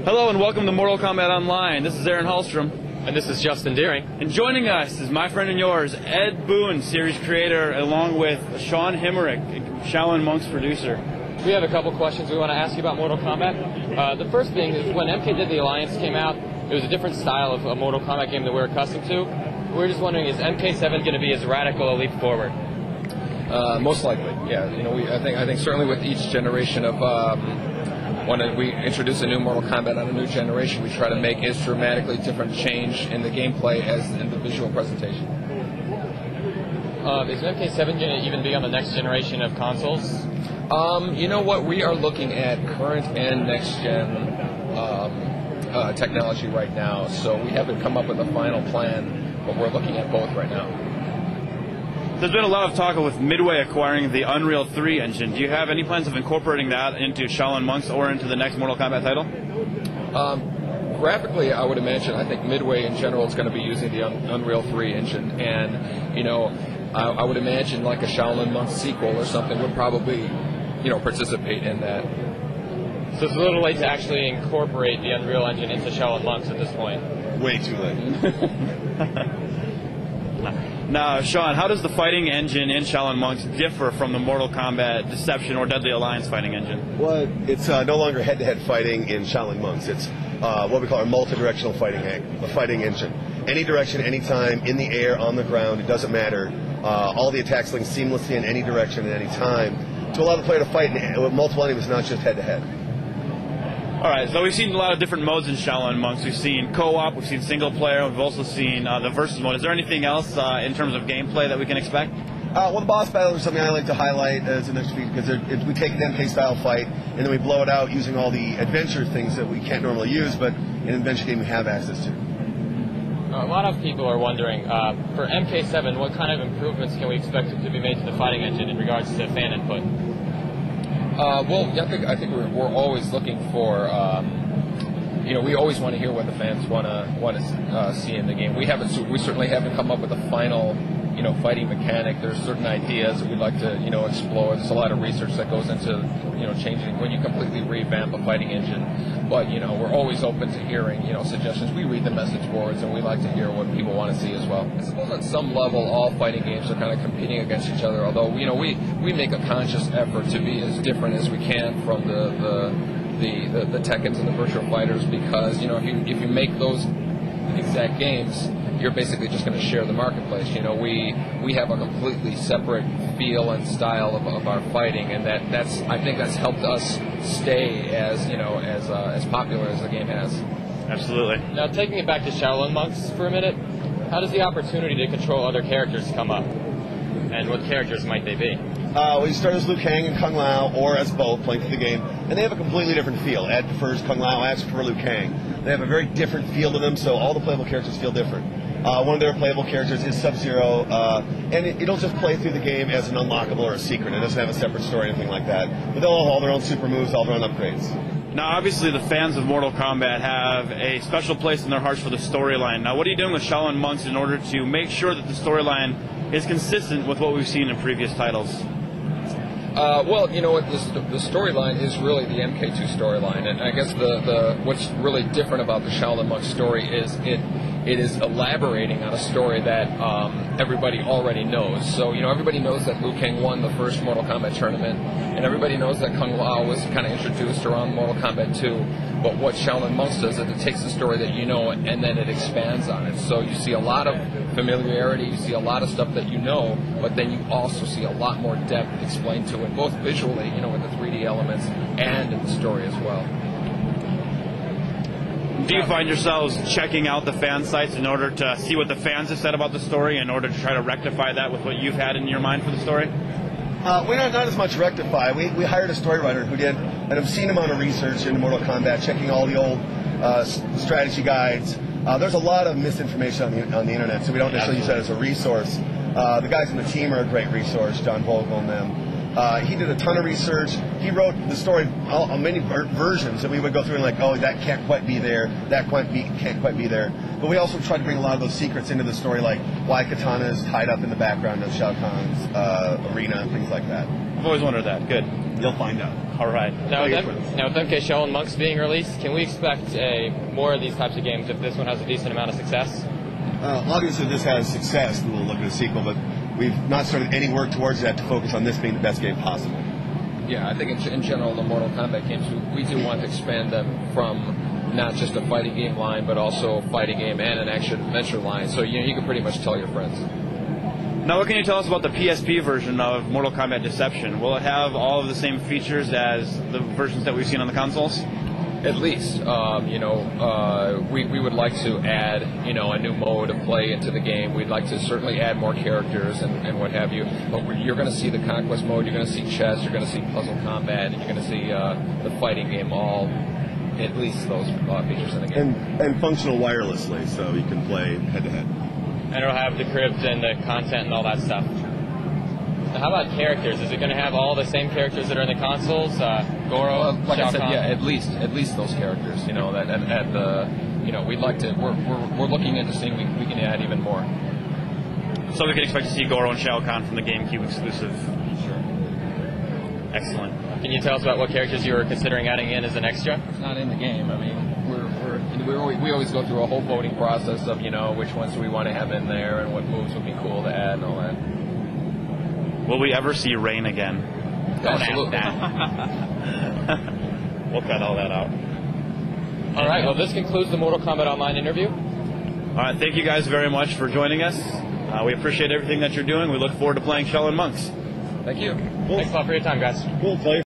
Hello and welcome to Mortal Kombat Online. This is Aaron Hallstrom. And this is Justin Deering. And joining us is my friend and yours, Ed Boon, series creator, along with Shaun Himmerick, Shaolin Monks producer. We have a couple questions we want to ask you about Mortal Kombat. The first thing is when MK did the Alliance came out, it was a different style of a Mortal Kombat game that we're accustomed to. We're just wondering, is MK7 going to be as radical a leap forward? Most likely, yeah. You know, I think certainly with each generation of when we introduce a new Mortal Kombat on a new generation, we try to make as dramatically different change in the gameplay as in the visual presentation. Is MK7 going to even be on the next generation of consoles? You know what? We are looking at current and next gen technology right now, so we haven't come up with a final plan, but we're looking at both right now. There's been a lot of talk with Midway acquiring the Unreal 3 engine. Do you have any plans of incorporating that into Shaolin Monks or into the next Mortal Kombat title? Graphically, I would imagine, I think Midway in general is going to be using the Unreal 3 engine, and, you know, I would imagine like a Shaolin Monks sequel or something would probably, you know, participate in that. So it's a little late to actually incorporate the Unreal Engine into Shaolin Monks at this point. Way too late. Now, Shaun, how does the fighting engine in Shaolin Monks differ from the Mortal Kombat Deception or Deadly Alliance fighting engine? Well, it's no longer head-to-head fighting in Shaolin Monks. It's what we call our multi-directional fighting engine. Any direction, anytime, in the air, on the ground, it doesn't matter. All the attacks link seamlessly in any direction at any time to allow the player to fight with multiple enemies, not just head-to-head. All right, so we've seen a lot of different modes in Shaolin Monks. We've seen co-op, we've seen single player, we've also seen the versus mode. Is there anything else in terms of gameplay that we can expect? Well, the boss battles are something I like to highlight as an extra feature because we take an MK-style fight and then we blow it out using all the adventure things that we can't normally use, but in an adventure game we have access to. A lot of people are wondering, for MK7, what kind of improvements can we expect to be made to the fighting engine in regards to fan input? Well, I think we're always looking for, you know, we always want to hear what the fans want to see in the game. We certainly haven't come up with a final, you know, fighting mechanic. There's certain ideas that we'd like to, you know, explore. There's a lot of research that goes into, you know, changing when you completely revamp a fighting engine. But, you know, we're always open to hearing, you know, suggestions. We read the message boards and we like to hear what people want to see as well. I suppose on some level all fighting games are kind of competing against each other, although, you know, we make a conscious effort to be as different as we can from the Tekkens and the Virtual Fighters because, you know, if you make those exact games, you're basically just going to share the marketplace. You know, we have a completely separate feel and style of our fighting, and I think that's helped us stay as, you know, as popular as the game has. Absolutely. Now, taking it back to Shaolin Monks for a minute, how does the opportunity to control other characters come up, and what characters might they be? Well, you start as Liu Kang and Kung Lao, or as both, playing through the game, and they have a completely different feel. Ed prefers Kung Lao, I prefer Liu Kang. They have a very different feel to them, so all the playable characters feel different. One of their playable characters is Sub-Zero, and it'll just play through the game as an unlockable or a secret. It doesn't have a separate story or anything like that. But they'll have all their own super moves, all their own upgrades. Now, obviously, the fans of Mortal Kombat have a special place in their hearts for the storyline. Now, what are you doing with Shaolin Monks in order to make sure that the storyline is consistent with what we've seen in previous titles? Well, you know what, the storyline is really the MK2 storyline, and I guess what's really different about the Shaolin Monks story is it is elaborating on a story that everybody already knows. So, you know, everybody knows that Liu Kang won the first Mortal Kombat tournament, and everybody knows that Kung Lao was kind of introduced around Mortal Kombat 2. But what Shaolin Monks does is it takes the story that you know and then it expands on it. So you see a lot of familiarity, you see a lot of stuff that you know, but then you also see a lot more depth explained to it, both visually, you know, with the 3D elements, and in the story as well. Do you find yourselves checking out the fan sites in order to see what the fans have said about the story in order to try to rectify that with what you've had in your mind for the story? We're not as much rectify. We hired a story writer who did an obscene amount of research into Mortal Kombat, checking all the old strategy guides. There's a lot of misinformation on the internet, so we don't necessarily use that as a resource. The guys in the team are a great resource, John Vogel and them. He did a ton of research. He wrote the story on many versions, and we would go through and like, oh, that can't quite be there, that can't quite be there. But we also tried to bring a lot of those secrets into the story, like why Katana is tied up in the background of Shao Kahn's arena and things like that. I've always wondered that. Good. You'll find out. All right. Now with MK Shaolin Monks being released, can we expect more of these types of games if this one has a decent amount of success? Obviously, if this has success, then we'll look at a sequel, but we've not started any work towards that to focus on this being the best game possible. Yeah, I think in general, the Mortal Kombat games, we do want to expand them from not just a fighting game line, but also a fighting game and an action-adventure line. So you can pretty much tell your friends. Now, what can you tell us about the PSP version of Mortal Kombat Deception? Will it have all of the same features as the versions that we've seen on the consoles? At least, we would like to add, a new mode of play into the game. We'd like to certainly add more characters and what have you. But you're going to see the conquest mode, you're going to see chess, you're going to see puzzle combat, and you're going to see the fighting game, all at least those features in the game. And functional wirelessly, so you can play head-to-head. And it'll have the crypt and the content and all that stuff. Now, how about characters? Is it going to have all the same characters that are in the consoles? Goro, like Shao I said, Kahn? yeah, at least those characters. We'd like to. We're looking into seeing we can add even more. So we can expect to see Goro and Shao Kahn from the GameCube exclusive. Sure. Excellent. Can you tell us about what characters you were considering adding in as an extra? It's not in the game. I mean, we always go through a whole voting process of which ones do we want to have in there and what moves would be cool to add and all that. Will we ever see Rain again? Don't ask that. We'll cut all that out. All right, well, this concludes the Mortal Kombat Online interview. All right, thank you guys very much for joining us. We appreciate everything that you're doing. We look forward to playing Shaolin Monks. Thank you. Thanks a lot for your time, guys. Cool, play.